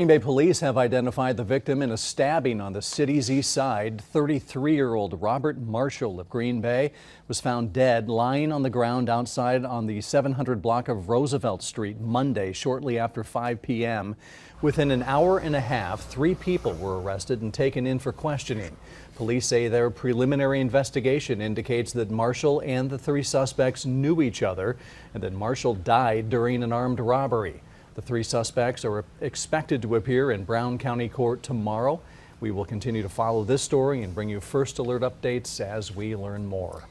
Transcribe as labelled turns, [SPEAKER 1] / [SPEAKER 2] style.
[SPEAKER 1] Green Bay police have identified the victim in a stabbing on the city's east side. 33-year-old Robert Marshall of Green Bay was found dead lying on the ground outside on the 700 block of Roosevelt Street Monday shortly after 5 p.m. Within an hour and a half, 3 people were arrested and taken in for questioning. Police say their preliminary investigation indicates that Marshall and the 3 suspects knew each other and that Marshall died during an armed robbery. The 3 suspects are expected to appear in Brown County Court tomorrow. We will continue to follow this story and bring you first alert updates as we learn more.